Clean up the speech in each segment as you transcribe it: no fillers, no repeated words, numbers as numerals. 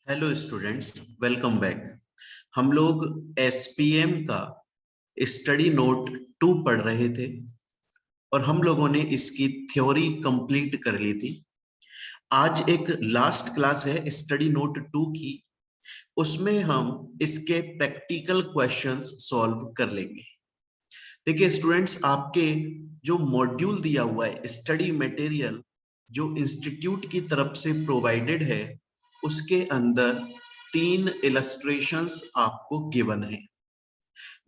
Hello students, welcome back. हम लोग SPM का स्टडी नोट 2 पढ़ रहे थे और हम लोगों ने इसकी थ्योरी कंप्लीट कर ली थी। आज एक लास्ट क्लास है स्टडी नोट 2 की, उसमें हम इसके प्रैक्टिकल क्वेश्चंस सॉल्व कर लेंगे। देखिए स्टूडेंट्स, आपके जो मॉड्यूल दिया हुआ है स्टडी मटेरियल जो इंस्टीट्यूट की तरफ से प्रोवाइडेड है, उसके अंदर 3 इलस्ट्रेशंस आपको गिवन है।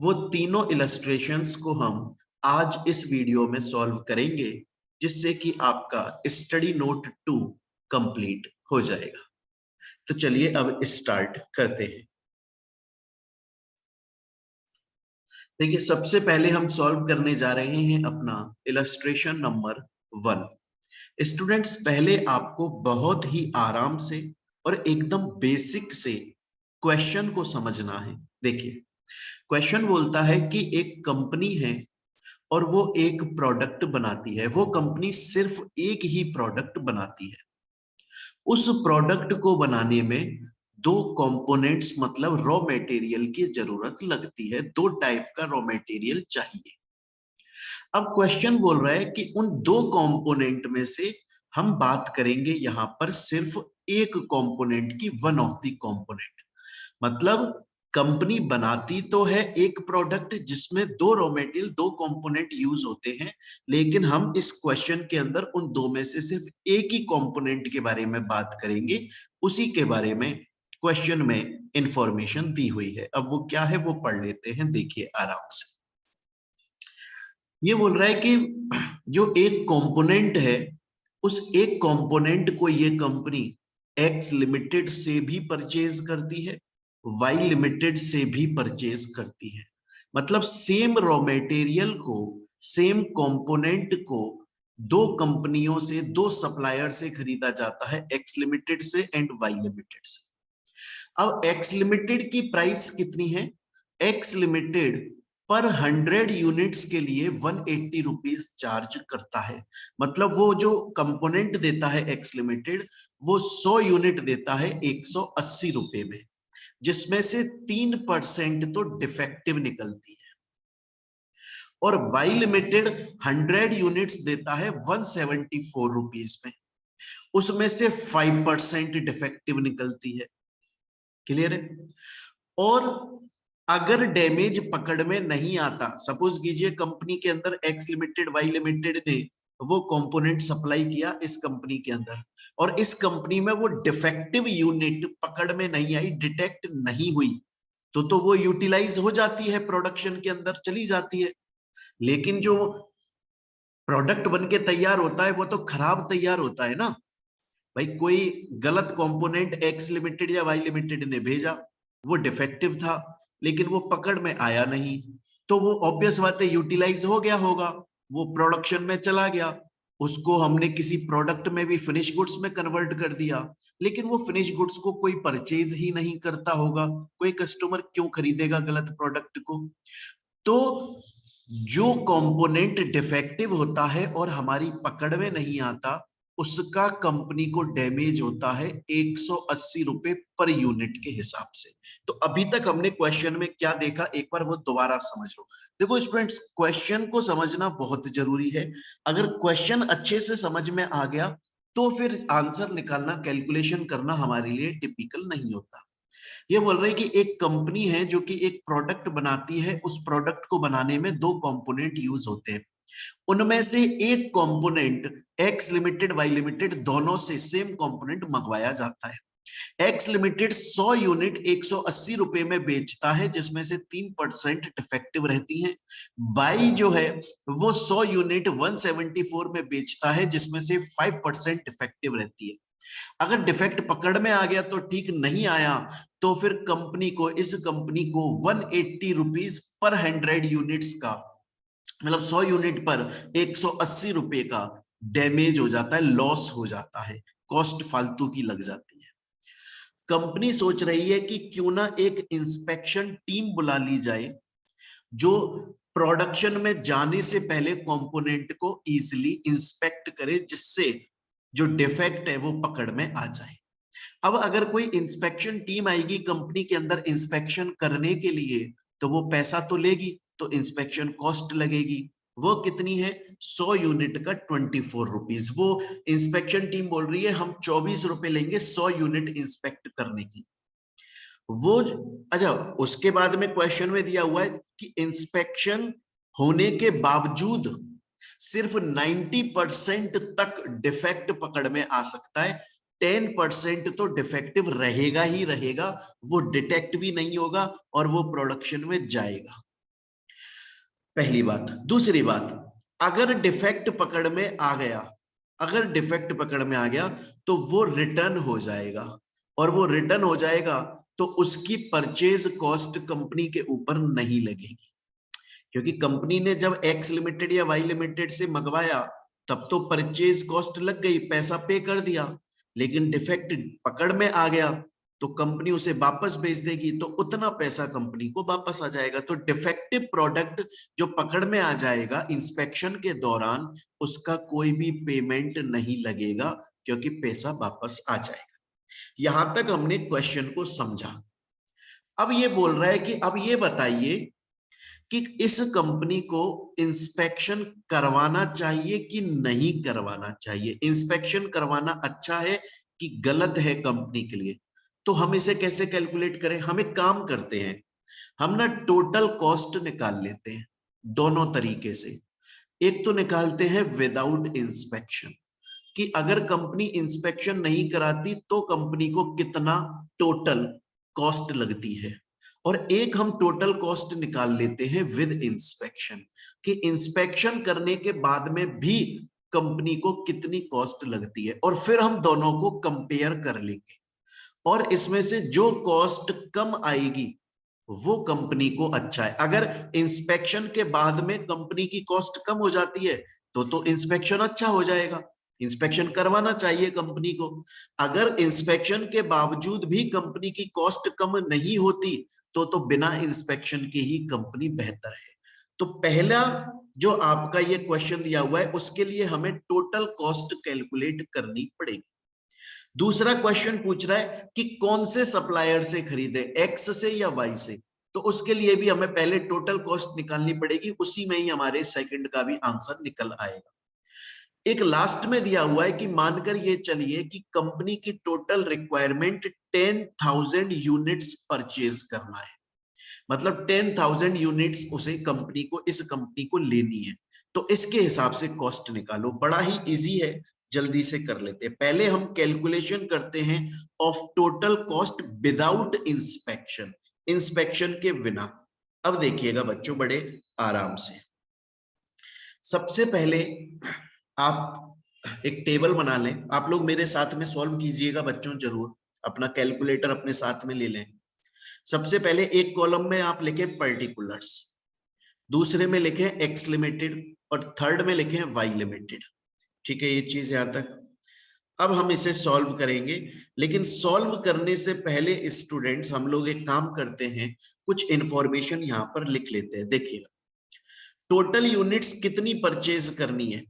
वो तीनों इलस्ट्रेशंस को हम आज इस वीडियो में सॉल्व करेंगे, जिससे कि आपका स्टडी नोट 2 कंप्लीट हो जाएगा। तो चलिए अब स्टार्ट करते हैं। देखिए, सबसे पहले हम सॉल्व करने जा रहे हैं अपना इलस्ट्रेशन नंबर 1। स्टूडेंट्स, पहले आपको बहुत ही आराम से और एकदम बेसिक से क्वेश्चन को समझना है। देखिए, क्वेश्चन बोलता है कि एक कंपनी है और वो एक प्रोडक्ट बनाती है। वो कंपनी सिर्फ एक ही प्रोडक्ट बनाती है। उस प्रोडक्ट को बनाने में 2 कंपोनेंट्स मतलब रॉ मटेरियल की जरूरत लगती है। 2 टाइप का रॉ मटेरियल चाहिए। अब क्वेश्चन बोल रहा है कि उन 2 कंपोनेंट में से हम बात करेंगे यहां पर सिर्फ एक कंपोनेंट की, वन ऑफ द कंपोनेंट। मतलब कंपनी बनाती तो है एक प्रोडक्ट जिसमें 2 रॉ मटेरियल, 2 कंपोनेंट यूज होते हैं, लेकिन हम इस क्वेश्चन के अंदर उन 2 में से सिर्फ एक ही कंपोनेंट के बारे में बात करेंगे। उसी के बारे में क्वेश्चन में इंफॉर्मेशन दी हुई है। अब वो क्या है वो पढ़ लेते हैं, देखिए आराम से। ये बोल रहा है कि जो एक कंपोनेंट है, उस एक कंपोनेंट को ये कंपनी एक्स लिमिटेड से भी परचेज करती है, वाई लिमिटेड से भी परचेज करती है। मतलब सेम रॉ मटेरियल को, सेम कंपोनेंट को 2 कंपनियों से, 2 सप्लायर से खरीदा जाता है, एक्स लिमिटेड से एंड वाई लिमिटेड से। अब एक्स लिमिटेड की प्राइस कितनी है? एक्स लिमिटेड पर 100 यूनिट्स के लिए 180 रुपीज चार्ज करता है। मतलब वो जो कंपोनेंट देता है एक्स लिमिटेड, वो 100 यूनिट देता है 180 रुपए में, जिसमें से 3% तो डिफेक्टिव निकलती है। और वाई लिमिटेड 100 यूनिट्स देता है 174 रुपीज में, उसमें से 5% डिफेक्टिव निकलती है। क्लियर है? और अगर डैमेज पकड़ में नहीं आता, सपोज कीजिए कंपनी के अंदर एक्स लिमिटेड, वाई लिमिटेड ने वो कंपोनेंट सप्लाई किया इस कंपनी के अंदर, और इस कंपनी में वो डिफेक्टिव यूनिट पकड़ में नहीं आई, डिटेक्ट नहीं हुई, तो वो यूटिलाइज हो जाती है, प्रोडक्शन के अंदर चली जाती है। लेकिन जो प्रोडक्ट बन के तैयार होता है वो तो खराब तैयार होता है ना भाई। कोई गलत कंपोनेंट एक्स लिमिटेड या वाई लिमिटेड ने भेजा, वो डिफेक्टिव था, लेकिन वो पकड़ में आया नहीं, तो वो ऑब्वियस बात है यूटिलाइज हो गया होगा, वो प्रोडक्शन में चला गया, उसको हमने किसी प्रोडक्ट में भी फिनिश गुड्स में कन्वर्ट कर दिया। लेकिन वो फिनिश गुड्स को कोई परचेज ही नहीं करता होगा, कोई कस्टमर क्यों खरीदेगा गलत प्रोडक्ट को? तो जो कंपोनेंट डिफेक्टिव होता है और हमारी पकड़ में नहीं आता, उसका कंपनी को डैमेज होता है 180 रुपए पर यूनिट के हिसाब से। तो अभी तक हमने क्वेश्चन में क्या देखा, एक बार वो दोबारा समझ लो। देखो स्टूडेंट्स, क्वेश्चन को समझना बहुत जरूरी है। अगर क्वेश्चन अच्छे से समझ में आ गया तो फिर आंसर निकालना, कैलकुलेशन करना हमारे लिए टिपिकल नहीं होता। ये बोल रहे हैं कि एक कंपनी है जो कि एक प्रोडक्ट बनाती है, उस प्रोडक्ट को बनाने में 2 कंपोनेंट यूज होते हैं। उनमें से एक component X limited, Y limited दोनों से सेम कंपोनेंट मंगवाया जाता है। एक्स लिमिटेड 100 यूनिट 180 रुपए में बेचता है, जिसमें से 3% डिफेक्टिव रहती हैं। बाई जो है वो 100 यूनिट 174 में बेचता है, जिसमें से 5% डिफेक्टिव रहती है। अगर डिफेक्ट पकड़ में आ गया तो ठीक, नहीं आया तो फिर कंपनी को, इस कंपनी को 180 रुपीज पर 100 यूनिट्स का, मतलब 100 यूनिट पर 180 रुपए का डैमेज हो जाता है, लॉस हो जाता है, कॉस्ट फालतू की लग जाती है। कंपनी सोच रही है कि क्यों ना एक इंस्पेक्शन टीम बुला ली जाए, जो प्रोडक्शन में जाने से पहले कंपोनेंट को इजीली इंस्पेक्ट करे, जिससे जो डिफेक्ट है वो पकड़ में आ जाए। अब अगर कोई इंस्पेक्शन टीम आएगी कंपनी के अंदर इंस्पेक्शन करने के लिए, तो वो पैसा तो लेगी, तो इंस्पेक्शन कॉस्ट लगेगी। वो कितनी है? 100 यूनिट का 24 रुपीज। वो इंस्पेक्शन टीम बोल रही है हम 24 रुपए लेंगे 100 यूनिट इंस्पेक्ट करने की। वो अच्छा, उसके बाद में क्वेश्चन में दिया हुआ है कि इंस्पेक्शन होने के बावजूद सिर्फ 90% तक डिफेक्ट पकड़ में आ सकता है, 10% तो डिफेक्टिव रहेगा ही रहेगा, वो डिटेक्ट भी नहीं होगा और वो प्रोडक्शन में जाएगा। पहली बात। दूसरी बात, अगर डिफेक्ट पकड़ में आ गया, अगर डिफेक्ट पकड़ में आ गया तो वो रिटर्न हो जाएगा, और वो रिटर्न हो जाएगा तो उसकी परचेज कॉस्ट कंपनी के ऊपर नहीं लगेगी, क्योंकि कंपनी ने जब एक्स लिमिटेड या वाई लिमिटेड से मंगवाया तब तो परचेज कॉस्ट लग गई, पैसा पे कर दिया, लेकिन डिफेक्ट पकड़ में आ गया तो कंपनी उसे वापस भेज देगी, तो उतना पैसा कंपनी को वापस आ जाएगा। तो डिफेक्टिव प्रोडक्ट जो पकड़ में आ जाएगा इंस्पेक्शन के दौरान, उसका कोई भी पेमेंट नहीं लगेगा, क्योंकि पैसा वापस आ जाएगा। यहां तक हमने क्वेश्चन को समझा। अब ये बोल रहा है कि अब ये बताइए कि इस कंपनी को इंस्पेक्शन करवाना चाहिए कि नहीं करवाना चाहिए, इंस्पेक्शन करवाना अच्छा है कि गलत है कंपनी के लिए। तो हम इसे कैसे कैलकुलेट करें? हम एक काम करते हैं, हम ना टोटल कॉस्ट निकाल लेते हैं दोनों तरीके से। एक तो निकालते हैं विदाउट इंस्पेक्शन, कि अगर कंपनी इंस्पेक्शन नहीं कराती तो कंपनी को कितना टोटल कॉस्ट लगती है, और एक हम टोटल कॉस्ट निकाल लेते हैं विद इंस्पेक्शन, कि इंस्पेक्शन करने के बाद में भी कंपनी को कितनी कॉस्ट लगती है, और फिर हम दोनों को कंपेयर कर लेंगे, और इसमें से जो कॉस्ट कम आएगी वो कंपनी को अच्छा है। अगर इंस्पेक्शन के बाद में कंपनी की कॉस्ट कम हो जाती है तो इंस्पेक्शन अच्छा हो जाएगा, इंस्पेक्शन करवाना चाहिए कंपनी को। अगर इंस्पेक्शन के बावजूद भी कंपनी की कॉस्ट कम नहीं होती तो बिना इंस्पेक्शन के ही कंपनी बेहतर है। तो पहला जो आपका ये क्वेश्चन दिया हुआ है उसके लिए हमें टोटल कॉस्ट कैलकुलेट करनी पड़ेगी। दूसरा क्वेश्चन पूछ रहा है कि कौन से सप्लायर से खरीदे, एक्स से या वाई से, तो उसके लिए भी हमें पहले टोटल कॉस्ट निकालनी पड़ेगी, उसी में ही हमारे सेकंड का भी आंसर निकल आएगा। एक लास्ट में दिया हुआ है कि मानकर ये चलिए कि कंपनी की टोटल रिक्वायरमेंट 10,000 यूनिट्स परचेज करना है, मतलब 10,000 यूनिट्स उसे कंपनी को, इस कंपनी को लेनी है, तो इसके हिसाब से कॉस्ट निकालो। बड़ा ही इजी है, जल्दी से कर लेते हैं। पहले हम कैलकुलेशन करते हैं of total cost without inspection, inspection के बिना। अब देखिएगा बच्चों बड़े आराम से, सबसे पहले आप एक टेबल बना लें, आप लोग मेरे साथ में सॉल्व कीजिएगा बच्चों, जरूर अपना कैलकुलेटर अपने साथ में ले लें। सबसे पहले एक कॉलम में आप लिखें पर्टिकुलर्स, दूसरे में लिखें एक्स लिमिटेड, और थर्ड में लिखें वाई लिमिटेड। ठीक है, ये चीज यहां तक। अब हम इसे सॉल्व करेंगे, लेकिन सॉल्व करने से पहले स्टूडेंट्स हम लोग एक काम करते हैं, कुछ इंफॉर्मेशन यहां पर लिख लेते हैं। देखिएगा, टोटल यूनिट्स कितनी परचेज करनी है,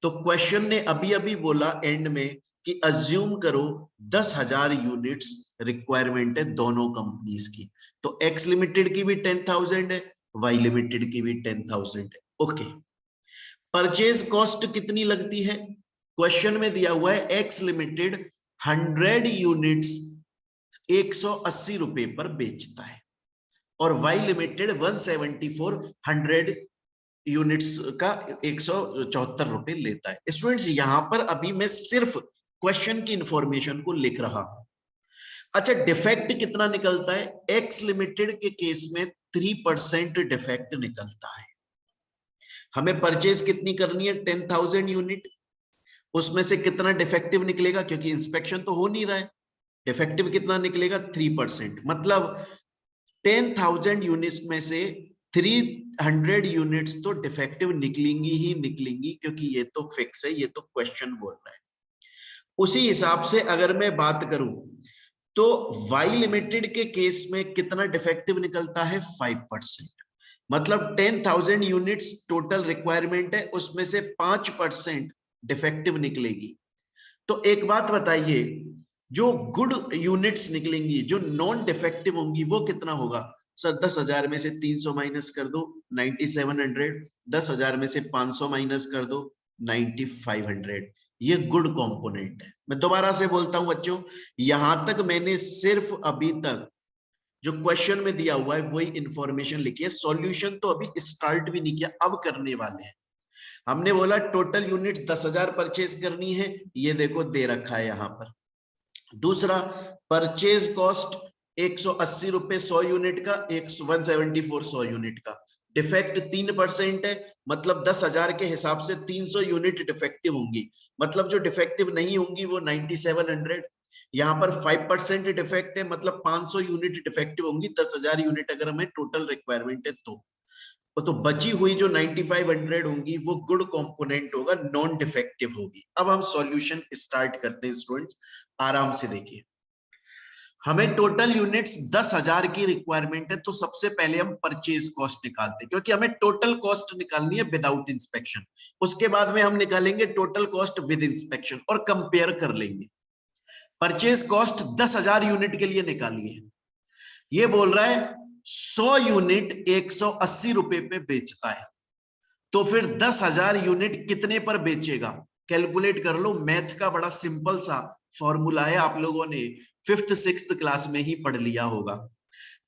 तो क्वेश्चन ने अभी अभी बोला एंड में कि अज्यूम करो 10,000 यूनिट्स रिक्वायरमेंट है दोनों कंपनीज की, तो एक्स लिमिटेड की भी 10,000 है, वाई लिमिटेड की भी 10,000 है। ओके, परचेज कॉस्ट कितनी लगती है? क्वेश्चन में दिया हुआ है एक्स लिमिटेड 100 यूनिट्स 180 रुपए पर बेचता है, और वाई लिमिटेड 174 100 यूनिट्स का 174 रुपए लेता है। स्टूडेंट्स यहां पर अभी मैं सिर्फ क्वेश्चन की इंफॉर्मेशन को लिख रहा हूं। अच्छा, डिफेक्ट कितना निकलता है? एक्स लिमिटेड के केस में 3% डिफेक्ट निकलता है। हमें परचेज कितनी करनी है? 10,000 यूनिट, उसमें से कितना डिफेक्टिव निकलेगा, क्योंकि इंस्पेक्शन तो हो नहीं रहा है, डिफेक्टिव कितना निकलेगा? 3%, मतलब 10,000 यूनिट्स में से 300 यूनिट्स तो डिफेक्टिव निकलेंगी ही निकलेंगी, क्योंकि ये तो फिक्स है, ये तो क्वेश्चन बोल रहा है। उसी हिसाब से अगर मैं बात करूं तो वाई लिमिटेड के केस में कितना डिफेक्टिव निकलता है? 5%, मतलब 10,000 यूनिट्स टोटल रिक्वायरमेंट है, उसमें से 5% डिफेक्टिव निकलेगी। तो एक बात बताइए, जो गुड यूनिट्स निकलेंगी, जो नॉन डिफेक्टिव होंगी, वो कितना होगा सर? 10,000 में से 300 माइनस कर दो 9700, 10,000 में से 500 माइनस कर दो 9500। ये गुड कंपोनेंट है। मैं दोबारा से बोलता हूं बच्चों, यहां तक मैंने सिर्फ अभी तक जो क्वेश्चन में दिया हुआ है वही इंफॉर्मेशन लिखी है, सॉल्यूशन तो अभी स्टार्ट भी नहीं किया, अब करने वाले हैं। हमने बोला टोटल यूनिट्स 10,000 परचेज करनी है, ये देखो दे रखा है यहां पर। दूसरा, परचेज कॉस्ट 180 रुपए 100 यूनिट का, 174 100 यूनिट का। डिफेक्ट 3% है, मतलब 10,000 के हिसाब से 300 यूनिट डिफेक्टिव होंगी, मतलब जो डिफेक्टिव नहीं होंगी वो 9700। यहाँ पर 5% डिफेक्ट है, मतलब 500 यूनिट डिफेक्टिव होंगी, 10,000 यूनिट अगर हमें टोटल रिक्वायरमेंट है तो बची हुई जो 9500 होंगी वो गुड कंपोनेंट होगा, नॉन डिफेक्टिव होगी। अब हम सॉल्यूशन स्टार्ट करते हैं स्टूडेंट्स, आराम से देखिए। हमें टोटल यूनिट्स 10,000 की रिक्वायरमेंट है, तो सबसे पहले हम परचेज कॉस्ट निकालते हैं, क्योंकि हमें टोटल कॉस्ट निकालनी है विदाउट इंस्पेक्शन। उसके बाद में हम निकालेंगे टोटल कॉस्ट विद इंस्पेक्शन और कंपेयर कर लेंगे। परचेज कॉस्ट 10,000 यूनिट के लिए निकालिए। ये बोल रहा है 100 यूनिट 180 रुपए पे बेचता है, तो फिर 10,000 यूनिट कितने पर बेचेगा? कैलकुलेट कर लो। मैथ का बड़ा सिंपल सा फॉर्मूला है, आप लोगों ने 5th 6th क्लास में ही पढ़ लिया होगा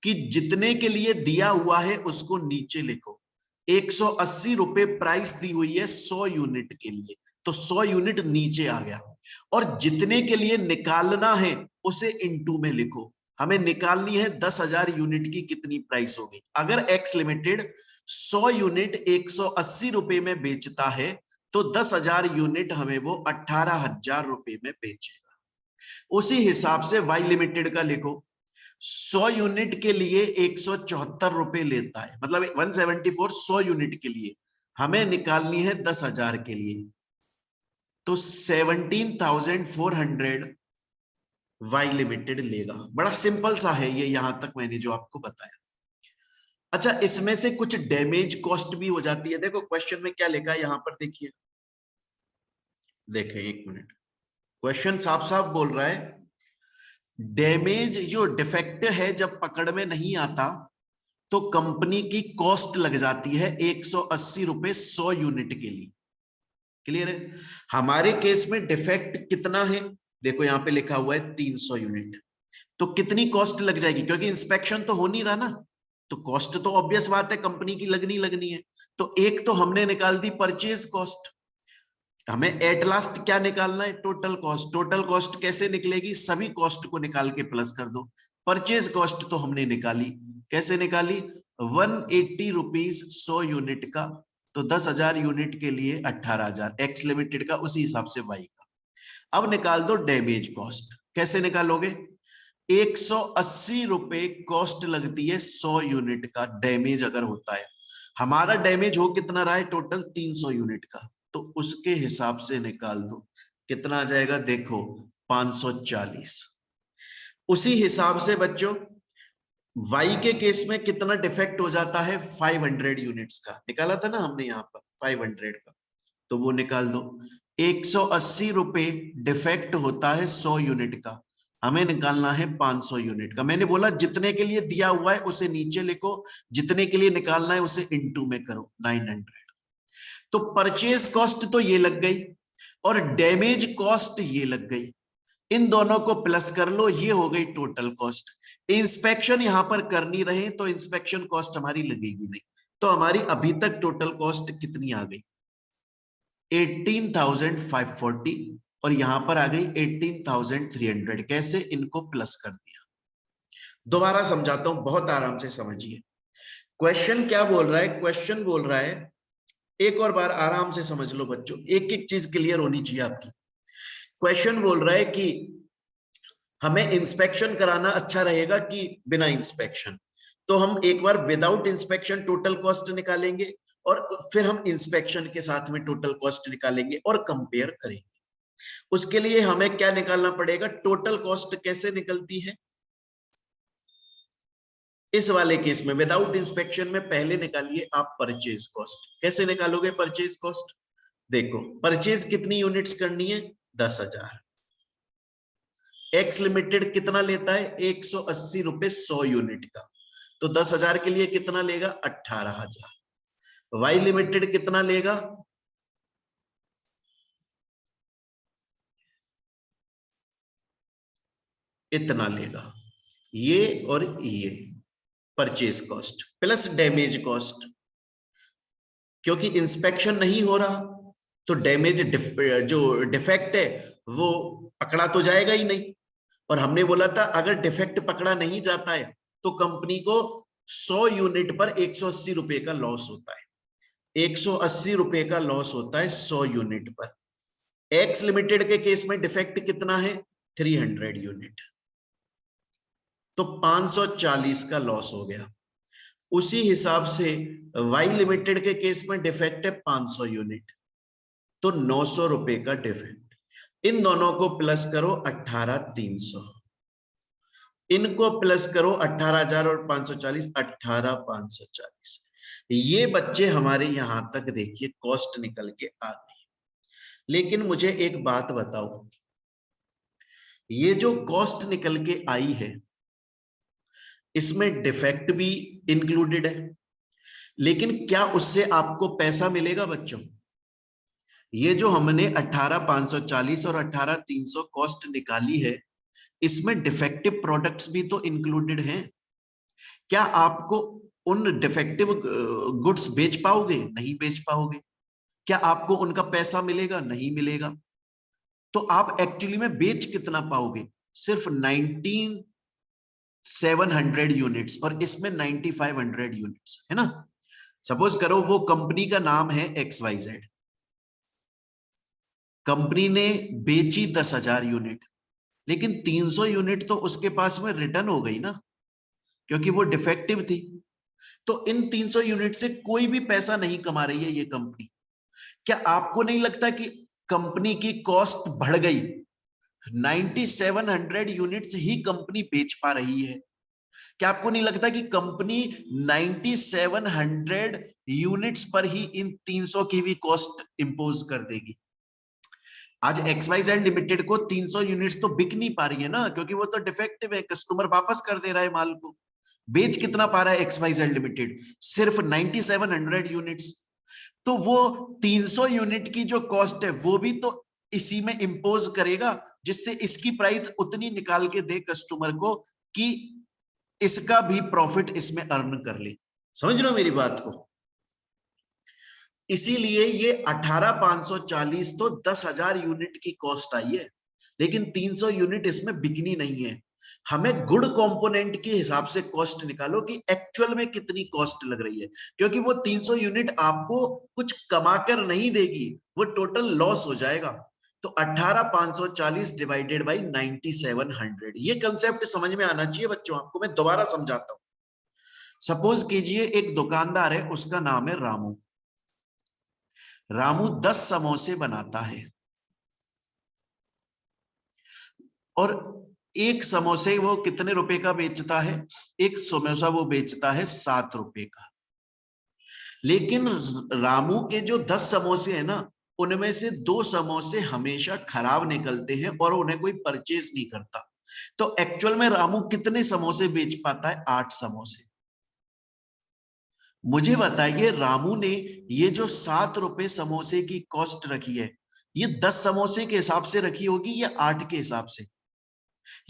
कि जितने के लिए दिया हुआ है उसको नीचे लिखो। 180 रुपए प्राइस दी हुई है 100 यूनिट के लिए, तो 100 यूनिट नीचे आ गया, और जितने के लिए निकालना है उसे इनटू में लिखो। हमें निकालनी है 10,000 यूनिट की कितनी प्राइस होगी। अगर एक्स लिमिटेड 100 यूनिट 180 रुपए में बेचता है, तो 10,000 यूनिट हमें वो 18,000 रुपए में बेचेगा। उसी हिसाब से वाई लिमिटेड का लिखो। 100 यूनिट के लिए 174 रुपए लेता है, मतलब 174 100 यूनिट के लिए। हमें निकालनी है 10,000 के लिए, तो 17,400 वाई लिमिटेड लेगा। बड़ा सिंपल सा है ये, यहां तक मैंने जो आपको बताया। अच्छा, इसमें से कुछ डैमेज कॉस्ट भी हो जाती है। देखो क्वेश्चन में क्या लिखा है यहां पर, देखिए देखें एक मिनट, क्वेश्चन साफ साफ बोल रहा है डैमेज जो डिफेक्ट है जब पकड़ में नहीं आता तो कंपनी की कॉस्ट लग जाती है 180 रुपए 100 यूनिट के लिए। क्लियर है? हमारे केस में डिफेक्ट कितना है, देखो यहां पे लिखा हुआ है 300 यूनिट, तो कितनी कॉस्ट लग जाएगी? क्योंकि इंस्पेक्शन तो हो नहीं रहा ना, तो कॉस्ट तो ऑब्वियस बात है कंपनी की लगनी है। तो एक तो हमने निकाल दी परचेज कॉस्ट। हमें एट लास्ट क्या निकालना है? Total cost. टोटल कॉस्ट कैसे निकलेगी? सभी कॉस्ट को निकाल के प्लस कर दो। परचेज कॉस्ट तो हमने निकाली, कैसे निकाली? 180 रुपीज 100 यूनिट का, तो 10,000 यूनिट के लिए 18,000 एक्स लिमिटेड का, उसी हिसाब से वाई का। अब निकाल दो डैमेज कॉस्ट। कैसे निकालोगे? 180 रुपए कॉस्ट लगती है 100 यूनिट का डैमेज अगर होता है। हमारा डैमेज हो कितना रहा है? टोटल 300 यूनिट का, तो उसके हिसाब से निकाल दो कितना आ जाएगा। देखो 540। उसी हिसाब से बच्चों वाई के केस में कितना डिफेक्ट हो जाता है? 500 यूनिट्स का निकाला था ना हमने यहाँ पर 500 का, तो वो निकाल दो। 180 रुपए डिफेक्ट होता है 100 यूनिट का, हमें निकालना है 500 यूनिट का। मैंने बोला जितने के लिए दिया हुआ है उसे नीचे लिखो, जितने के लिए निकालना है उसे इनटू में करो 900। तो परचेज कॉस्ट तो ये लग गई और डैमेज कॉस्ट ये लग गई, इन दोनों को प्लस कर लो, ये हो गई टोटल कॉस्ट। इंस्पेक्शन यहां पर करनी रहे तो इंस्पेक्शन कॉस्ट हमारी लगेगी नहीं, तो हमारी अभी तक टोटल कॉस्ट कितनी आ गई? 18,540, और यहां पर आ गई 18,300। कैसे? इनको प्लस कर दिया। दोबारा समझाता हूं, बहुत आराम से समझिए। क्वेश्चन क्या बोल रहा है? क्वेश्चन बोल रहा है, एक और बार आराम से समझ लो बच्चों, एक एक चीज क्लियर होनी चाहिए आपकी। क्वेश्चन बोल रहा है कि हमें इंस्पेक्शन कराना अच्छा रहेगा कि बिना इंस्पेक्शन, तो हम एक बार विदाउट इंस्पेक्शन टोटल कॉस्ट निकालेंगे और फिर हम इंस्पेक्शन के साथ में टोटल कॉस्ट निकालेंगे और कंपेयर करेंगे। उसके लिए हमें क्या निकालना पड़ेगा? टोटल कॉस्ट कैसे निकलती है इस वाले केस में? विदाउट इंस्पेक्शन में पहले निकालिए आप परचेज कॉस्ट। कैसे निकालोगे परचेज कॉस्ट? देखो परचेज कितनी यूनिट्स करनी है? 10,000। एक्स लिमिटेड कितना लेता है 180 रुपए 100 यूनिट का, तो 10,000 के लिए कितना लेगा 18,000। वाई लिमिटेड कितना लेगा, इतना लेगा। ये और ये purchase cost plus damage cost, क्योंकि इंस्पेक्शन नहीं हो रहा तो डैमेज जो डिफेक्ट है वो पकड़ा तो जाएगा ही नहीं। और हमने बोला था अगर डिफेक्ट पकड़ा नहीं जाता है तो कंपनी को 100 यूनिट पर 180 रुपए का लॉस होता है। 180 रुपए का लॉस होता है 100 यूनिट पर। एक्स लिमिटेड के केस में डिफेक्ट कितना है 300 यूनिट, तो 540 का लॉस हो गया। उसी हिसाब से वाई लिमिटेड के केस में डिफेक्ट है 500 यूनिट, तो 900 रुपए का डिफेक्ट। इन दोनों को प्लस करो 18,300, इनको प्लस करो 18,000 और 540, 18,540। ये बच्चे हमारे यहां तक देखिए कॉस्ट निकल के आ गई। लेकिन मुझे एक बात बताओ, ये जो कॉस्ट निकल के आई है इसमें डिफेक्ट भी इंक्लूडेड है, लेकिन क्या उससे आपको पैसा मिलेगा बच्चों? ये जो हमने 18,540 और 18,300 कॉस्ट निकाली है, इसमें डिफेक्टिव प्रोडक्ट्स भी तो इंक्लूडेड हैं। क्या आपको उन डिफेक्टिव गुड्स बेच पाओगे? नहीं बेच पाओगे। क्या आपको उनका पैसा मिलेगा? नहीं मिलेगा। तो आप एक्चुअली में बेच कितना पाओगे? सिर्फ 19,700 यूनिट्स, और इसमें 9,500 यूनिट्स है ना। सपोज करो वो कंपनी का नाम है XYZ, कंपनी ने बेची 10,000 यूनिट, लेकिन 300 यूनिट तो उसके पास में रिटर्न हो गई ना, क्योंकि वो डिफेक्टिव थी। तो इन 300 यूनिट से कोई भी पैसा नहीं कमा रही है ये कंपनी। क्या आपको नहीं लगता कि कंपनी की कॉस्ट बढ़ गई? 9,700 यूनिट्स ही कंपनी बेच पा रही है। क्या आपको नहीं लगता कि कंपनी 9,700 यूनिट्स पर ही इन 300 की भी कॉस्ट इंपोज कर देगी? आज XYZ लिमिटेड को 300 यूनिट्स तो बिक नहीं पा रही है ना, क्योंकि वो तो डिफेक्टिव है, कस्टमर वापस कर दे रहा है माल को। बेच कितना पा रहा है XYZ लिमिटेड? सिर्फ 9,700 यूनिट्स। तो वो 300 यूनिट की जो कॉस्ट है वो भी तो इसी में इंपोज करेगा, जिससे इसकी प्राइस उतनी निकाल के दे कस्टमर को कि इसका भी प्रॉफिट इसमें अर्न कर ले। समझ लो मेरी बात को। इसीलिए ये 18,540 तो 10,000 यूनिट की कॉस्ट आई है, लेकिन 300 यूनिट इसमें बिकनी नहीं है। हमें गुड कंपोनेंट के हिसाब से कॉस्ट निकालो कि एक्चुअल में कितनी कॉस्ट लग रही है, क्योंकि वो 300 यूनिट आपको कुछ कमाकर नहीं देगी, वो टोटल लॉस हो जाएगा। तो 18,540 डिवाइडेड बाई 9,700, ये कंसेप्ट समझ में आना चाहिए बच्चों। आपको मैं दोबारा समझाता हूं। सपोज कीजिए एक दुकानदार है, उसका नाम है रामू। रामू 10 समोसे बनाता है, और एक समोसे वो कितने रुपए का बेचता है? एक समोसा वो बेचता है 7 रुपए का। लेकिन रामू के जो 10 समोसे हैं ना, उनमें से 2 समोसे हमेशा खराब निकलते हैं और उन्हें कोई परचेज नहीं करता। तो एक्चुअल में रामू कितने समोसे बेच पाता है? 8 समोसे। मुझे बताइए, रामू ने ये जो 7 रुपए समोसे की कॉस्ट रखी है, ये 10 समोसे के हिसाब से रखी होगी या 8 के हिसाब से?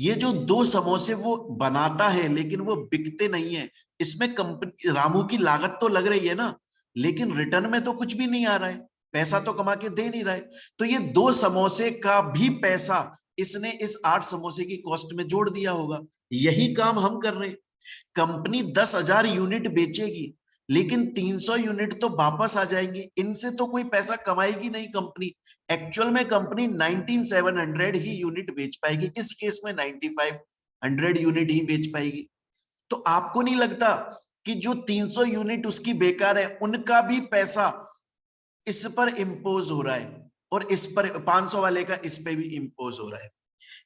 ये जो 2 समोसे वो बनाता है लेकिन वो बिकते नहीं है, इसमें कंपनी रामू की लागत तो लग रही है ना, लेकिन रिटर्न में तो कुछ भी नहीं आ रहा है, पैसा तो कमा के दे नहीं रहा है। तो ये 2 समोसे का भी पैसा इसने इस 8 समोसे की कॉस्ट में जोड़ दिया होगा। यही काम हम कर रहे हैं। कंपनी 10,000 यूनिट बेचेगी, लेकिन 300 यूनिट तो वापस आ जाएंगे, इनसे तो कोई पैसा कमाएगी नहीं कंपनी। एक्चुअल में कंपनी 19,700 ही यूनिट बेच पाएगी, इस केस में 9,500 यूनिट ही बेच पाएगी। तो आपको नहीं लगता कि जो 300 यूनिट उसकी बेकार है, उनका भी पैसा इस पर इंपोज हो रहा है, और इस पर 500 वाले का इस पे भी इंपोज हो रहा है।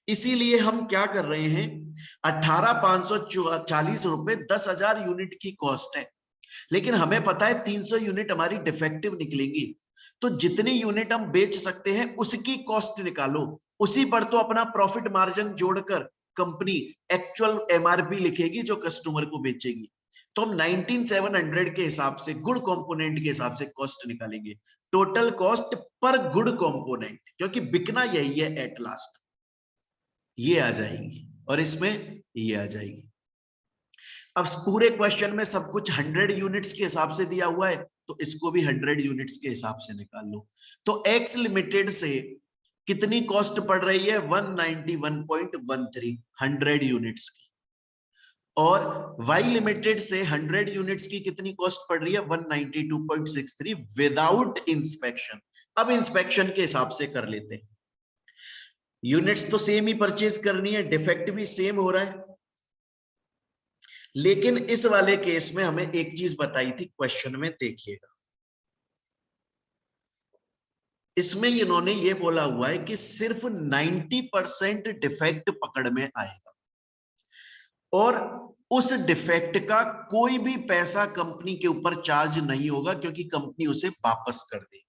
इसीलिए हम क्या कर रहे हैं, 18,540 रुपए 10,000 यूनिट की कॉस्ट है, लेकिन हमें पता है 300 यूनिट हमारी डिफेक्टिव निकलेंगी। तो जितनी यूनिट हम बेच सकते हैं उसकी कॉस्ट निकालो, उसी पर तो अपना प्रॉफिट मार्जिन जोड़कर कंपनी एक्चुअल एमआरपी लिखेगी जो कस्टमर को बेचेगी। तो हम 19700 के हिसाब से गुड कंपोनेंट के हिसाब से कॉस्ट निकालेंगे, total cost per good component, क्योंकि बिकना यही है एट लास्ट। ये आ जाएगी और इसमें ये आ जाएगी। अब पूरे क्वेश्चन में सब कुछ 100 यूनिट्स के हिसाब से दिया हुआ है, तो इसको भी 100 यूनिट्स के हिसाब से निकाल लो। तो एक्स लिमिटेड से कितनी कॉस्ट पड़ रही है? 191.13, 100 यूनिट्स की। और वाई लिमिटेड से 100 यूनिट्स की कितनी कॉस्ट पड़ रही है? 192.63 विदाउट इंस्पेक्शन। अब इंस्पेक्शन के हिसाब से कर लेते हैं। यूनिट्स तो सेम ही परचेज करनी है, डिफेक्ट भी सेम हो रहा है, लेकिन इस वाले केस में हमें एक चीज बताई थी क्वेश्चन में, देखिएगा। इसमें इन्होंने ये बोला हुआ है कि सिर्फ 90% डिफेक्ट पकड़ में आएगा और उस डिफेक्ट का कोई भी पैसा कंपनी के ऊपर चार्ज नहीं होगा, क्योंकि कंपनी उसे वापस कर देगी।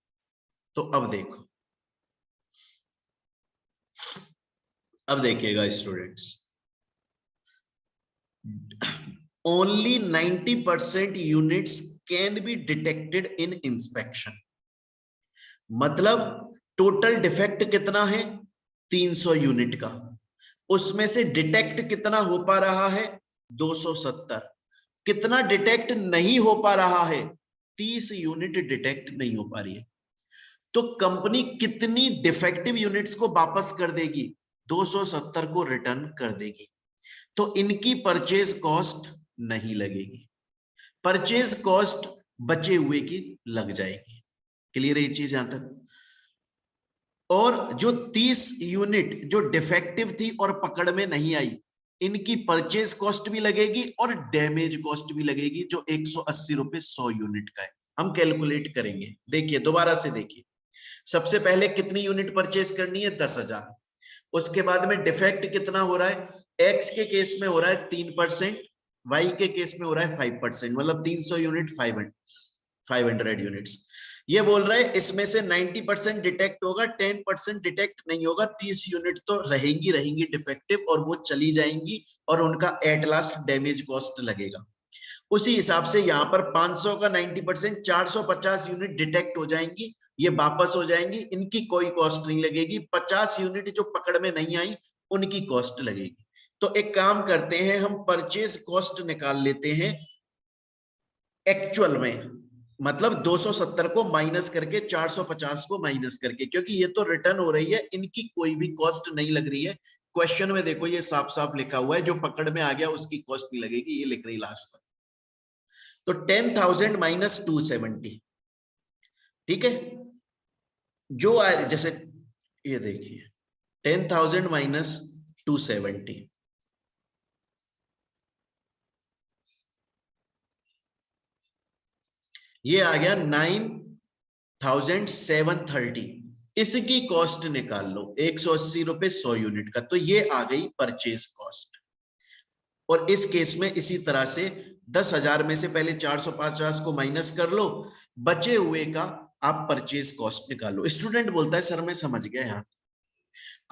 तो अब देखो, अब देखिएगा students, only 90% units can be detected in inspection। मतलब टोटल डिफेक्ट कितना है? 300 यूनिट का, उसमें से डिटेक्ट कितना हो पा रहा है? 270। कितना डिटेक्ट नहीं हो पा रहा है? 30 यूनिट डिटेक्ट नहीं हो पा रही है। तो कंपनी कितनी डिफेक्टिव यूनिट्स को वापस कर देगी? 270 को रिटर्न कर देगी। तो इनकी परचेज कॉस्ट नहीं लगेगी, परचेज कॉस्ट बचे हुए की लग जाएगी। क्लियर है ये चीज यहां तक? और जो 30 यूनिट जो डिफेक्टिव थी और पकड़ में नहीं आई, इनकी परचेज कॉस्ट भी लगेगी और डैमेज कॉस्ट भी लगेगी, जो 180 रुपए 100 यूनिट का है। हम कैलकुलेट करेंगे, देखिए दोबारा से देखिए। सबसे पहले कितनी यूनिट परचेज करनी है? 10,000। उसके बाद में डिफेक्ट कितना हो रहा है? एक्स के केस में हो रहा है 3%, वाई के केस में हो रहा है 5%, मतलब 300 यूनिट 500 यूनिट्स। ये बोल रहा है इसमें से 90% डिटेक्ट होगा, 10% डिटेक्ट नहीं होगा, 30 यूनिट तो रहेंगी डिफेक्टिव और वो चली जाएंगी और उनका एट लास्ट डैमेज कॉस्ट लगेगा। उसी हिसाब से यहाँ पर 500 का 90%, 450 यूनिट डिटेक्ट हो जाएंगी, ये वापस हो जाएंगी, इनकी कोई कॉस्ट नहीं लगेगी। 50 यूनिट जो पकड़ में नहीं आई, उनकी कॉस्ट लगेगी। तो एक काम करते हैं, हम परचेज कॉस्ट निकाल लेते हैं एक्चुअल में, मतलब 270 को माइनस करके, 450 को माइनस करके, क्योंकि ये तो रिटर्न हो रही है, इनकी कोई भी कॉस्ट नहीं लग रही है। क्वेश्चन में देखो ये साफ साफ लिखा हुआ है, जो पकड़ में आ गया उसकी कॉस्ट नहीं लगेगी, ये लिख रही लास्ट में। तो 10,000 माइनस 270, ठीक है। जो जैसे ये देखिए 10,000 माइनस 270, ये आ गया 9,730। इसकी कॉस्ट निकाल लो, 180 रुपए 100 यूनिट का, तो ये आ गई परचेज कॉस्ट। और इस केस में इसी तरह से 10,000 में से पहले 450 को माइनस कर लो, बचे हुए का आप परचेज कॉस्ट निकालो। स्टूडेंट बोलता है सर मैं समझ गया, यहाँ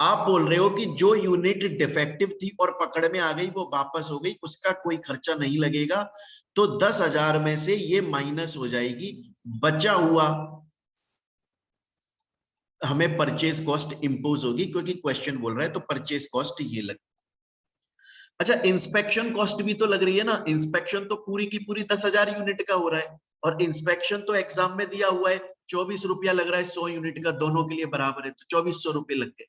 आप बोल रहे हो कि जो यूनिट डिफेक्टिव थी और पकड़ में आ गई वो वापस हो गई, उसका कोई खर्चा नहीं लगेगा, तो 10,000 में से ये माइनस हो जाएगी, बचा हुआ हमें परचेज कॉस्ट इंपोज होगी, क्योंकि क्वेश्चन बोल रहा है तो परचेज कॉस्ट ये लग। अच्छा, इंस्पेक्शन कॉस्ट भी तो लग रही है ना, इंस्पेक्शन तो पूरी की पूरी 10,000 यूनिट का हो रहा है, और इंस्पेक्शन तो एग्जाम में दिया हुआ है 24 रुपया लग रहा है 100 यूनिट का, दोनों के लिए बराबर है, तो 2400 रुपये लग गए।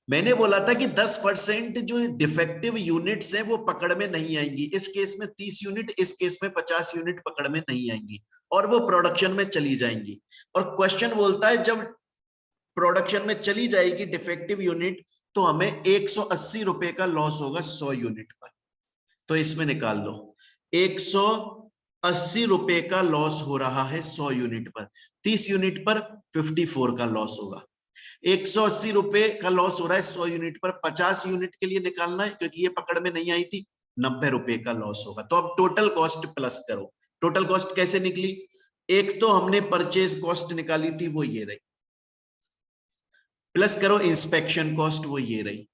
मैंने बोला था कि 10% जो डिफेक्टिव यूनिट्स हैं वो पकड़ में नहीं आएंगी, इस केस में 30 यूनिट, इस केस में 50 यूनिट पकड़ में नहीं आएंगी और वो प्रोडक्शन में चली जाएंगी। और क्वेश्चन बोलता है जब प्रोडक्शन में चली जाएगी डिफेक्टिव यूनिट, तो हमें 180 रुपए का लॉस होगा 100 यूनिट पर। तो इसमें निकाल लो, 180 रुपए का लॉस हो रहा है 100 यूनिट पर, 30 यूनिट पर 54 का लॉस होगा। 180 रुपए का लॉस हो रहा है 100 यूनिट पर, 50 यूनिट के लिए निकालना है क्योंकि ये पकड़ में नहीं आई थी, 90 रुपए का लॉस होगा। तो अब टोटल कॉस्ट प्लस करो, टोटल कॉस्ट कैसे निकली? एक तो हमने परचेज कॉस्ट निकाली थी, वो ये रही, प्लस करो इंस्पेक्शन कॉस्ट, वो ये रही,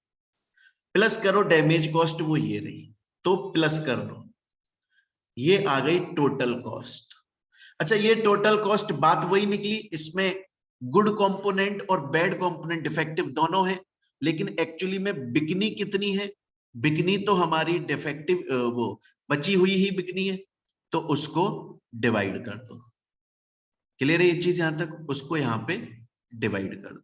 प्लस करो डैमेज कॉस्ट, वो ये रही, तो प्लस कर लो, ये आ गई टोटल कॉस्ट। अच्छा, ये टोटल कॉस्ट बात वही निकली, इसमें गुड कंपोनेंट और बैड कंपोनेंट डिफेक्टिव दोनों है, लेकिन एक्चुअली में बिकनी कितनी है? बिकनी तो हमारी डिफेक्टिव वो बची हुई ही बिकनी है, तो उसको डिवाइड कर दो। क्लियर है ये चीज यहां तक? उसको यहां पे डिवाइड कर दो।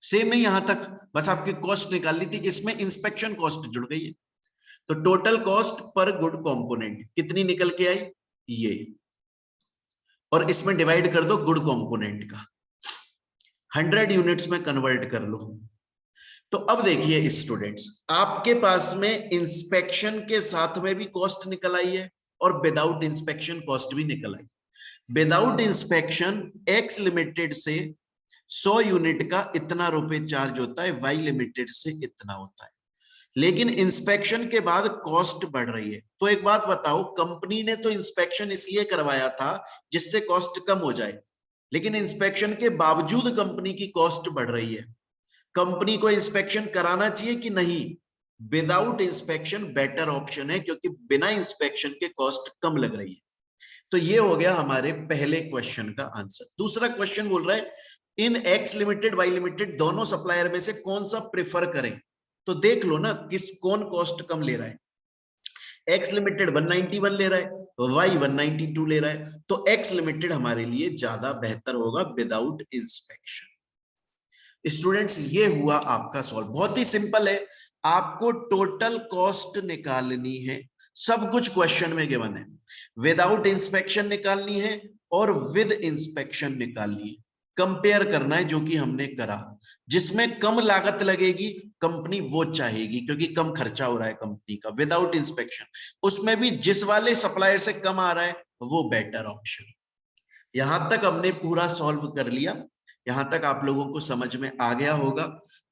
सेम है यहां तक, बस आपकी कॉस्ट निकालनी थी, इसमें इंस्पेक्शन कॉस्ट जुड़ गई है, तो total cost per good component कितनी निकल के आई? ये, और इसमें डिवाइड कर दो गुड कंपोनेंट का, 100 यूनिट्स में कन्वर्ट कर लो। तो अब देखिए स्टूडेंट्स, आपके पास में इंस्पेक्शन के साथ में भी कॉस्ट निकल आई है और विदाउट इंस्पेक्शन कॉस्ट भी निकल आई। विदाउट इंस्पेक्शन एक्स लिमिटेड से 100 यूनिट का इतना रुपए चार्ज होता है, वाई लिमिटेड से इतना होता है, लेकिन इंस्पेक्शन के बाद कॉस्ट बढ़ रही है। तो एक बात बताओ, कंपनी ने तो इंस्पेक्शन इसलिए करवाया था जिससे कॉस्ट कम हो जाए, लेकिन इंस्पेक्शन के बावजूद कंपनी की कॉस्ट बढ़ रही है। कंपनी को इंस्पेक्शन कराना चाहिए कि नहीं? विदाउट इंस्पेक्शन बेटर ऑप्शन है, क्योंकि बिना इंस्पेक्शन के कॉस्ट कम लग रही है। तो ये हो गया हमारे पहले क्वेश्चन का आंसर। दूसरा क्वेश्चन बोल रहा है इन एक्स लिमिटेड वाई लिमिटेड दोनों सप्लायर में से कौन सा प्रेफर करें? तो देख लो ना, कौन कॉस्ट कम ले रहा है। एक्स लिमिटेड 191 ले रहा है, वाई 192 ले रहा है, तो एक्स लिमिटेड हमारे लिए ज्यादा बेहतर होगा विदाउट इंस्पेक्शन। स्टूडेंट्स, ये हुआ आपका सॉल्व, बहुत ही सिंपल है। आपको टोटल कॉस्ट निकालनी है, सब कुछ क्वेश्चन में गिवन है। विदाउट इंस्पेक्शन निकालनी है और विद इंस्पेक्शन निकालनी है, कंपेयर करना है, जो कि हमने करा। जिसमें कम लागत लगेगी कंपनी वो चाहेगी, क्योंकि कम खर्चा हो रहा है कंपनी का। विदाउट इंस्पेक्शन उसमें भी जिस वाले सप्लायर से कम आ रहा है वो बेटर ऑप्शन। यहां तक हमने पूरा सॉल्व कर लिया, यहां तक आप लोगों को समझ में आ गया होगा।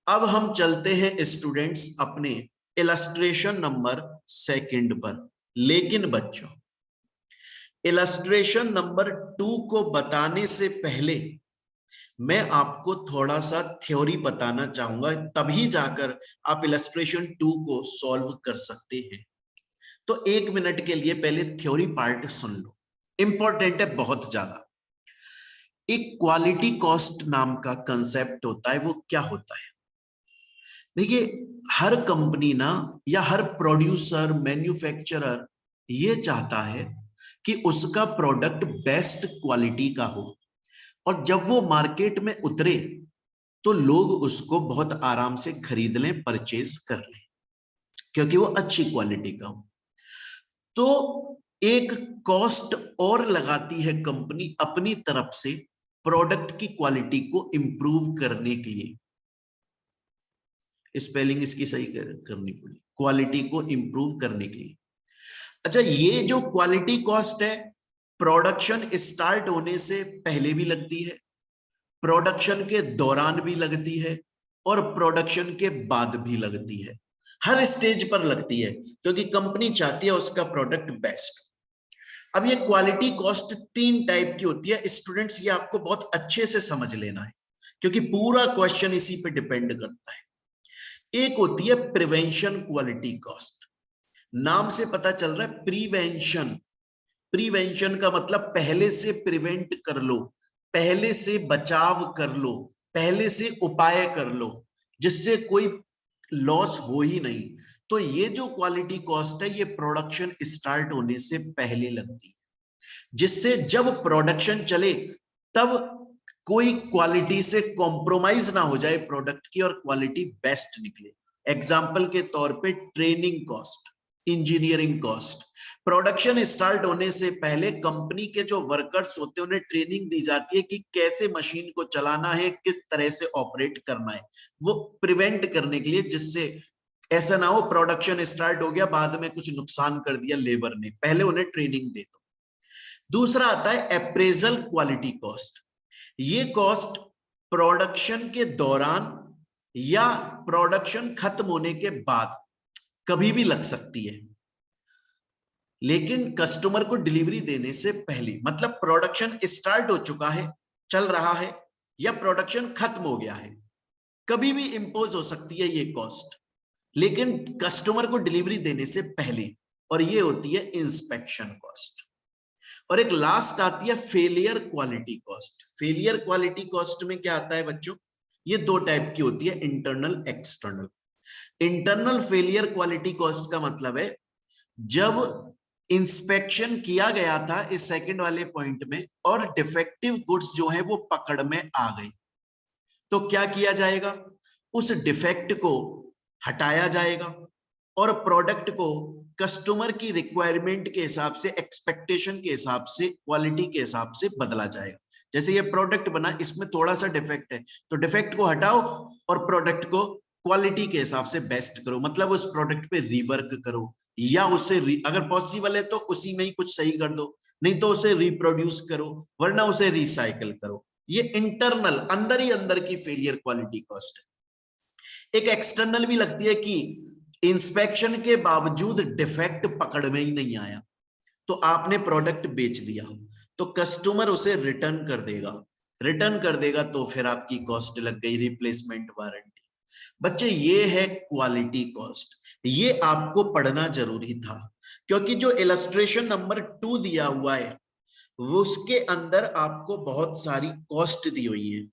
अब हम चलते हैं स्टूडेंट्स अपने इलस्ट्रेशन नंबर 2 पर। लेकिन बच्चों, इलस्ट्रेशन नंबर 2 को बताने से पहले मैं आपको थोड़ा सा थ्योरी बताना चाहूंगा, तभी जाकर आप इलस्ट्रेशन 2 को सॉल्व कर सकते हैं। तो 1 मिनट के लिए पहले थ्योरी पार्ट सुन लो, इंपॉर्टेंट है बहुत ज्यादा। एक क्वालिटी कॉस्ट नाम का कंसेप्ट होता है, वो क्या होता है? देखिए, हर कंपनी ना या हर प्रोड्यूसर मैन्युफैक्चरर ये चाहता है कि उसका प्रोडक्ट बेस्ट क्वालिटी का हो, और जब वो मार्केट में उतरे तो लोग उसको बहुत आराम से खरीद लें, परचेज कर लें, क्योंकि वो अच्छी क्वालिटी का हो। तो एक कॉस्ट और लगाती है कंपनी अपनी तरफ से प्रोडक्ट की क्वालिटी को इंप्रूव करने के लिए। स्पेलिंग इसकी सही करनी पड़ी, क्वालिटी को इंप्रूव करने के लिए। अच्छा, ये जो क्वालिटी कॉस्ट है, प्रोडक्शन स्टार्ट होने से पहले भी लगती है, प्रोडक्शन के दौरान भी लगती है, और प्रोडक्शन के बाद भी लगती है। हर स्टेज पर लगती है, क्योंकि कंपनी चाहती है उसका प्रोडक्ट बेस्ट। अब ये क्वालिटी कॉस्ट 3 टाइप की होती है स्टूडेंट्स, ये आपको बहुत अच्छे से समझ लेना है, क्योंकि पूरा क्वेश्चन इसी पे डिपेंड करता है। एक होती है प्रिवेंशन क्वालिटी कॉस्ट, नाम से पता चल रहा है प्रिवेंशन। प्रिवेंशन का मतलब पहले से प्रिवेंट कर लो, पहले से बचाव कर लो, पहले से उपाय कर लो, जिससे कोई लॉस हो ही नहीं। तो ये जो क्वालिटी कॉस्ट है, ये प्रोडक्शन स्टार्ट होने से पहले लगती है, जिससे जब प्रोडक्शन चले तब कोई क्वालिटी से कॉम्प्रोमाइज ना हो जाए प्रोडक्ट की, और क्वालिटी बेस्ट निकले। एग्जाम्पल के तौर पे training cost, engineering cost. Production start होने से पहले कंपनी के जो वर्कर्स होते हैं उन्हें ट्रेनिंग दी जाती है कि कैसे मशीन को चलाना है, किस तरह से ऑपरेट करना है, वो प्रिवेंट करने के लिए, जिससे ऐसा ना हो प्रोडक्शन स्टार्ट हो गया बाद में कुछ नुकसान कर दिया लेबर ने, पहले उन्हें ट्रेनिंग दे दो। दूसरा आता है अप्रेजल क्वालिटी कॉस्ट। ये कॉस्ट प्रोडक्शन के दौरान या प्रोडक्शन खत्म होने के बाद कभी भी लग सकती है, लेकिन कस्टमर को डिलीवरी देने से पहले, मतलब प्रोडक्शन स्टार्ट हो चुका है, चल रहा है, या प्रोडक्शन खत्म हो गया है, कभी भी इंपोज हो सकती है ये कॉस्ट, लेकिन कस्टमर को डिलीवरी देने से पहले, और ये होती है इंस्पेक्शन कॉस्ट। और एक लास्ट आती है failure quality cost. Failure quality cost में क्या आता है बच्चों, ये दो टाइप की होती है, internal external. Internal failure quality cost का मतलब है जब इंस्पेक्शन किया गया था इस सेकंड वाले पॉइंट में और डिफेक्टिव गुड्स जो है वो पकड़ में आ गई, तो क्या किया जाएगा, उस डिफेक्ट को हटाया जाएगा और प्रोडक्ट को कस्टमर की रिक्वायरमेंट के हिसाब से, एक्सपेक्टेशन के हिसाब से, क्वालिटी के हिसाब से बदला जाएगा। जैसे ये प्रोडक्ट बना, इसमें थोड़ा सा डिफेक्ट है, तो डिफेक्ट को हटाओ और प्रोडक्ट को क्वालिटी के हिसाब से बेस्ट करो, मतलब उस प्रोडक्ट पे रिवर्क करो, या उसे अगर पॉसिबल है तो उसी में ही कुछ सही कर दो, नहीं तो उसे रिप्रोड्यूस करो, वरना उसे रिसाइकल करो। ये इंटरनल, अंदर ही अंदर की फेलियर क्वालिटी कॉस्ट है। एक एक्सटर्नल भी लगती है कि इंस्पेक्शन के बावजूद डिफेक्ट पकड़ में ही नहीं आया, तो आपने प्रोडक्ट बेच दिया, तो कस्टमर उसे रिटर्न कर देगा, रिटर्न कर देगा तो फिर आपकी कॉस्ट लग गई, रिप्लेसमेंट वारंटी। बच्चे ये है क्वालिटी कॉस्ट, ये आपको पढ़ना जरूरी था, क्योंकि जो इलस्ट्रेशन नंबर 2 दिया हुआ है वो उसके अंदर आपको बहुत सारी कॉस्ट दी हुई है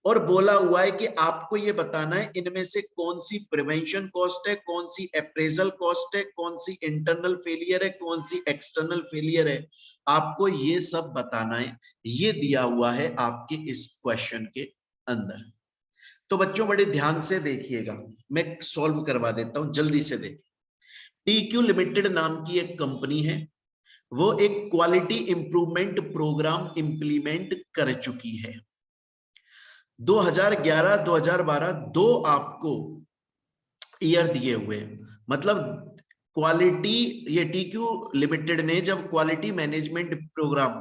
और बोला हुआ है कि आपको ये बताना है इनमें से कौन सी प्रिवेंशन कॉस्ट है, कौन सी अप्रेजल कॉस्ट है, कौन सी इंटरनल फेलियर है, कौन सी एक्सटर्नल फेलियर है, आपको ये सब बताना है। ये दिया हुआ है आपके इस क्वेश्चन के अंदर। तो बच्चों बड़े ध्यान से देखिएगा, मैं सॉल्व करवा देता हूं, जल्दी से देखिए। टीक्यू लिमिटेड नाम की एक कंपनी है, वो एक क्वालिटी इंप्रूवमेंट प्रोग्राम इंप्लीमेंट कर चुकी है। 2011-2012 दो आपको ईयर दिए हुए, मतलब क्वालिटी, ये टीक्यू लिमिटेड ने जब quality management program,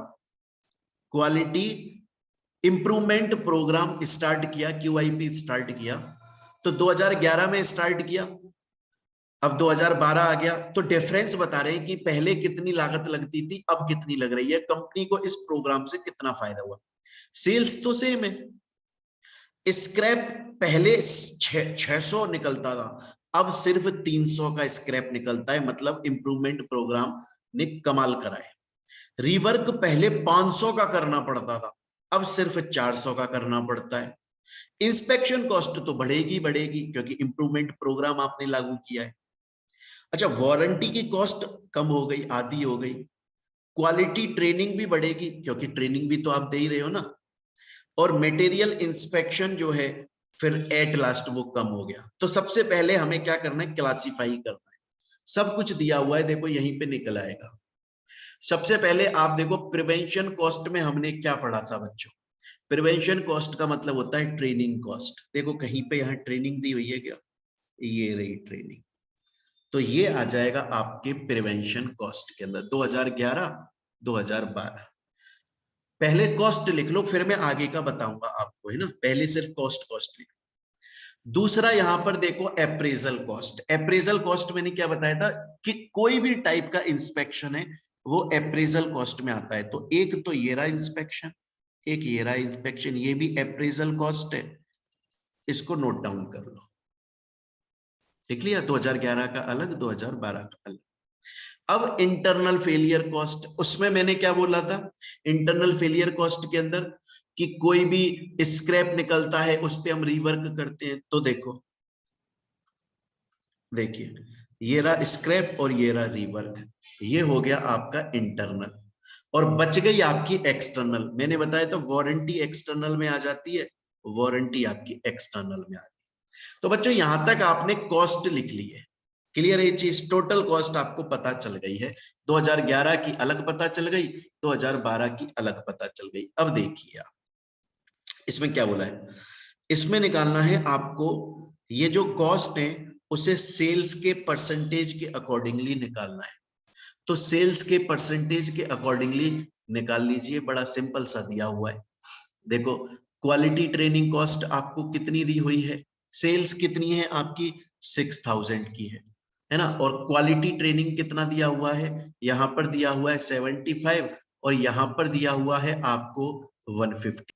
quality improvement program start किया, क्यूआईपी स्टार्ट किया, तो 2011 में स्टार्ट किया, अब 2012 आ गया, तो डिफरेंस बता रहे हैं कि पहले कितनी लागत लगती थी, अब कितनी लग रही है, कंपनी को इस प्रोग्राम से कितना फायदा हुआ। सेल्स तो सेम है, स्क्रैप पहले 600 निकलता था, अब सिर्फ 300 का स्क्रैप निकलता है, मतलब इंप्रूवमेंट प्रोग्राम ने कमाल करा है। रिवर्क पहले 500 का करना पड़ता था, अब सिर्फ 400 का करना पड़ता है। इंस्पेक्शन कॉस्ट तो बढ़ेगी बढ़ेगी क्योंकि इंप्रूवमेंट प्रोग्राम आपने लागू किया है। अच्छा, वारंटी की कॉस्ट कम हो गई, आधी हो गई। क्वालिटी ट्रेनिंग भी बढ़ेगी क्योंकि ट्रेनिंग भी तो आप दे ही रहे हो ना। और मटेरियल इंस्पेक्शन जो है फिर एट लास्ट वो कम हो गया। तो सबसे पहले हमें क्या करना है, क्लासिफाई करना है। सब कुछ दिया हुआ है, देखो यहीं पे निकल आएगा। सबसे पहले आप देखो, प्रिवेंशन कॉस्ट में हमने क्या पढ़ा था बच्चों, प्रिवेंशन कॉस्ट का मतलब होता है ट्रेनिंग कॉस्ट। देखो कहीं पे यहाँ ट्रेनिंग दी हुई है क्या, ये रही ट्रेनिंग, तो ये आ जाएगा आपके प्रिवेंशन कॉस्ट के अंदर 2011-2012। पहले कॉस्ट लिख लो, फिर मैं आगे का बताऊंगा आपको, है ना, पहले सिर्फ कॉस्ट कॉस्ट लिख। दूसरा यहां पर देखो अप्रेजल कॉस्ट। अप्रेजल कॉस्ट मैंने क्या बताया था कि कोई भी टाइप का इंस्पेक्शन है वो अप्रेजल कॉस्ट में आता है। तो एक तो ये रहा इंस्पेक्शन, एक ये रहा इंस्पेक्शन, ये भी अप्रेजल कॉस्ट है, इसको नोट डाउन कर लो। लिख लिया, 2011 का अलग, 2012 का अलग। अब इंटरनल फेलियर कॉस्ट, उसमें मैंने क्या बोला था, इंटरनल फेलियर कॉस्ट के अंदर कि कोई भी स्क्रैप निकलता है उस पे हम रिवर्क करते हैं। तो देखो, देखिए ये रहा स्क्रैप और ये रहा रिवर्क, ये हो गया आपका इंटरनल। और बच गई आपकी एक्सटर्नल। मैंने बताया था वारंटी एक्सटर्नल में आ जाती है, वारंटी आपकी एक्सटर्नल में आ गई। तो बच्चों यहां तक आपने कॉस्ट लिख ली है, क्लियर है ये चीज, टोटल कॉस्ट आपको पता चल गई है। 2011 की अलग पता चल गई, 2012 की अलग पता चल गई। अब देखिए आप इसमें क्या बोला है, इसमें निकालना है आपको ये जो कॉस्ट है उसे सेल्स के परसेंटेज के अकॉर्डिंगली निकालना है। तो सेल्स के परसेंटेज के अकॉर्डिंगली निकाल लीजिए, बड़ा सिंपल सा दिया हुआ है। देखो क्वालिटी ट्रेनिंग कॉस्ट आपको कितनी दी हुई है, सेल्स कितनी है आपकी 6000 की है ना, और क्वालिटी ट्रेनिंग कितना दिया हुआ है, यहां पर दिया हुआ है 75 और यहां पर दिया हुआ है आपको 150।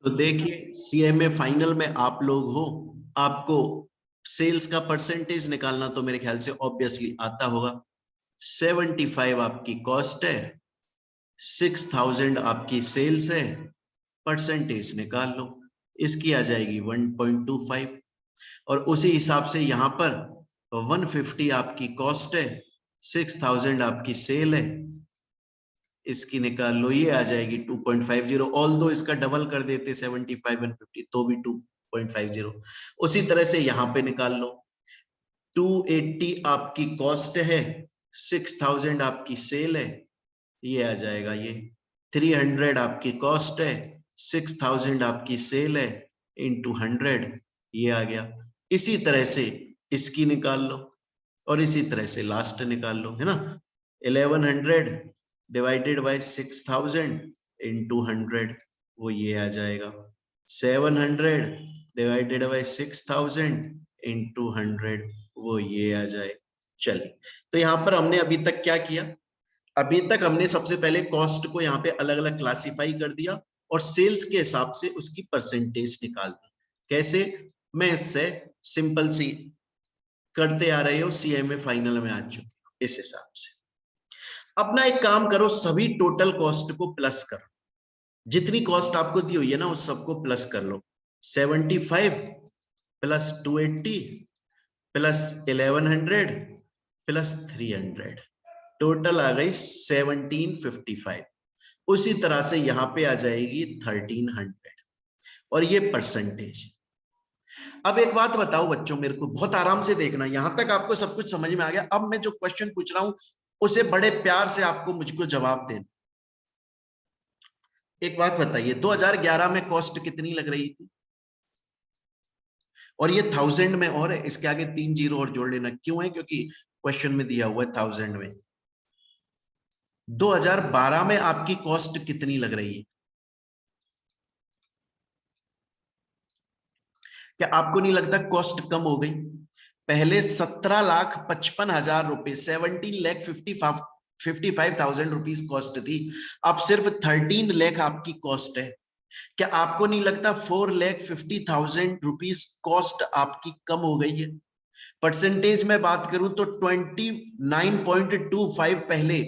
तो देखिए सीएमए फाइनल में आप लोग हो, आपको सेल्स का परसेंटेज निकालना तो मेरे ख्याल से ऑब्वियसली आता होगा। 75 आपकी कॉस्ट है, 6000 आपकी सेल्स है, परसेंटेज निकाल लो, इसकी आ जाएगी 1.25। और उसी हिसाब से यहाँ पर 150 आपकी कॉस्ट है, 6000 आपकी सेल है, इसकी निकाल लो, ये आ जाएगी 2.50। ऑल दो इसका डबल कर देते 75 एंड 50 तो भी 2.50। उसी तरह से यहाँ पे निकाल लो, 280 आपकी कॉस्ट है, 6000 आपकी सेल है, ये आ जाएगा ये। 300 आपकी कॉस्ट है, 6000 आपकी सेल है, इंटू 100 ये आ गया। इसी तरह से इसकी निकाल लो और इसी तरह से लास्ट निकाल लो, है ना। 1100 डिवाइडेड बाय 6000 इंटू 100 वो ये आ जाएगा। 700 डिवाइडेड बाय 6000 इंटू 100 वो ये आ जाए। चलिए, तो यहाँ पर हमने अभी तक क्या किया, अभी तक हमने सबसे पहले कॉस्ट को यहाँ पे अलग अलग क्लासिफाई कर दिया और सेल्स के हिसाब से उसकी परसेंटेज निकाल दी। कैसे, मैथ से सिंपल सी करते आ रहे हो, सीएमए फाइनल में आ चुके हो, इस हिसाब से। अपना एक काम करो, सभी टोटल कॉस्ट को प्लस करो, जितनी कॉस्ट आपको दी हुई है ना उस सबको प्लस कर लो। 75 प्लस 280 प्लस 1100 प्लस 300, टोटल आ गई 1755। उसी तरह से यहाँ पे आ जाएगी 1300 और ये परसेंटेज। अब एक बात बताओ बच्चों, मेरे को बहुत आराम से देखना, यहां तक आपको सब कुछ समझ में आ गया। अब मैं जो क्वेश्चन पूछ रहा हूं उसे बड़े प्यार से आपको मुझको जवाब देना। एक बात बताइए, 2011 में कॉस्ट कितनी लग रही थी? और ये 1000 में और है, इसके आगे 3 जीरो और जोड़ लेना, क्यों है? क्योंकि क्वेश्चन में दिया हुआ है 1000 में। 2012 में आपकी कॉस्ट कितनी लग रही है? क्या आपको नहीं लगता कॉस्ट कम हो गई? पहले 17,55,000 रुपए, 17,55,000 रुपीज कॉस्ट थी, अब सिर्फ 13 लाख आपकी कॉस्ट है। क्या आपको नहीं लगता 4,50,000 रुपीज कॉस्ट आपकी कम हो गई है? परसेंटेज में बात करूं तो 29.25 पहले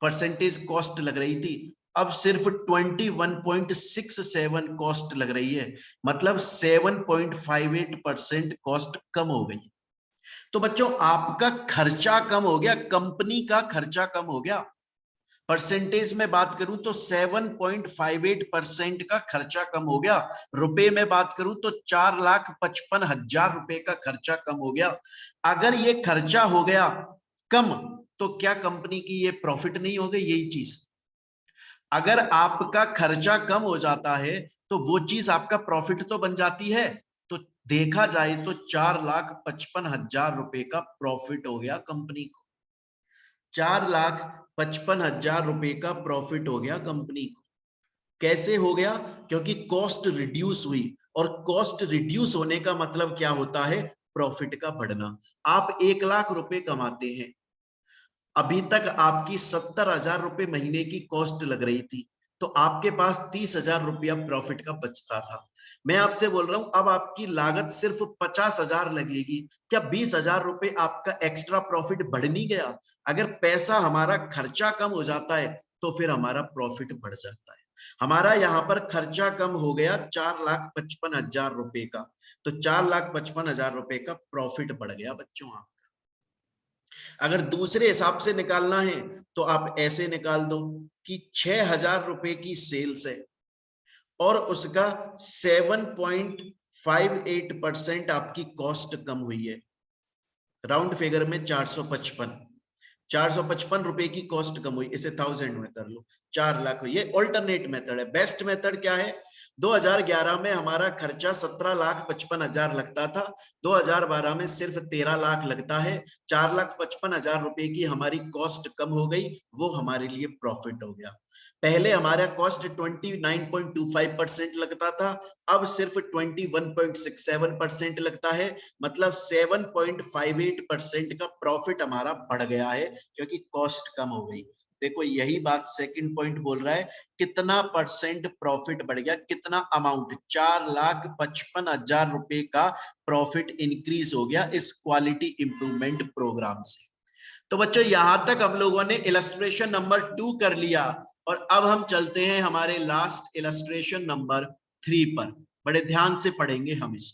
परसेंटेज कॉस्ट लग रही थी, अब सिर्फ 21.67 कॉस्ट लग रही है, मतलब 7.58% कॉस्ट कम हो गई। तो बच्चों आपका खर्चा कम हो गया, कंपनी का खर्चा कम हो गया। परसेंटेज में बात करूं तो 7.58% का खर्चा कम हो गया। रुपए में बात करूं तो 4,55,000 रुपए का खर्चा कम हो गया। अगर ये खर्चा हो गया कम तो क्या कंपनी की ये प्रॉफिट नहीं हो गई? यही चीज, अगर आपका खर्चा कम हो जाता है तो वो चीज आपका प्रॉफिट तो बन जाती है। तो देखा जाए तो 4,55,000 रुपए का प्रॉफिट हो गया कंपनी को। 4,55,000 रुपए का प्रॉफिट हो गया कंपनी को। कैसे हो गया? क्योंकि कॉस्ट रिड्यूस हुई, और कॉस्ट रिड्यूस होने का मतलब क्या होता है? प्रॉफिट का बढ़ना। आप 1,00,000 रुपए कमाते हैं, अभी तक आपकी 70,000 रुपए महीने की कॉस्ट लग रही थी, तो आपके पास 30,000 रुपया प्रॉफिट का बचता था। मैं आपसे बोल रहा हूं अब आपकी लागत सिर्फ 50,000 लगेगी, क्या 20,000 रुपए आपका एक्स्ट्रा प्रॉफिट बढ़ नहीं गया? अगर पैसा हमारा खर्चा कम हो जाता है तो फिर हमारा प्रॉफिट बढ़ जाता है। हमारा यहाँ पर खर्चा कम हो गया 4,55,000 रुपए का, तो 4,55,000 रुपए का प्रॉफिट बढ़ गया बच्चों। आप अगर दूसरे हिसाब से निकालना है तो आप ऐसे निकाल दो कि 6,000 रुपए की सेल्स है और उसका 7.58% आपकी कॉस्ट कम हुई है, राउंड फिगर में 455 रुपए की कॉस्ट कम हुई, इसे 1000 में कर लो, 4 लाख। ये ऑल्टरनेट मेथड है। बेस्ट मेथड क्या है? 2011 में हमारा खर्चा 17,55,000 लगता था, 2012 में सिर्फ 13 लाख लगता है। 4,55,000 रुपए की हमारी कॉस्ट कम हो गई, वो हमारे लिए प्रॉफिट हो गया। पहले हमारा कॉस्ट 29.25% लगता था, अब सिर्फ 21.67% लगता है, मतलब 7.58% का प्रॉफिट हमारा बढ़ गया है क्योंकि कॉस्ट कम हो गई। देखो यही बात सेकंड पॉइंट बोल रहा है, कितना परसेंट प्रॉफिट बढ़ गया, कितना अमाउंट, 4,55,000 रुपए का प्रॉफिट इंक्रीज हो गया इस क्वालिटी इंप्रूवमेंट प्रोग्राम से। तो बच्चों यहां तक हम लोगों ने इलस्ट्रेशन नंबर 2 कर लिया और अब हम चलते हैं हमारे लास्ट इलस्ट्रेशन नंबर 3 पर। बड़े ध्यान से पढ़ेंगे हम इसको।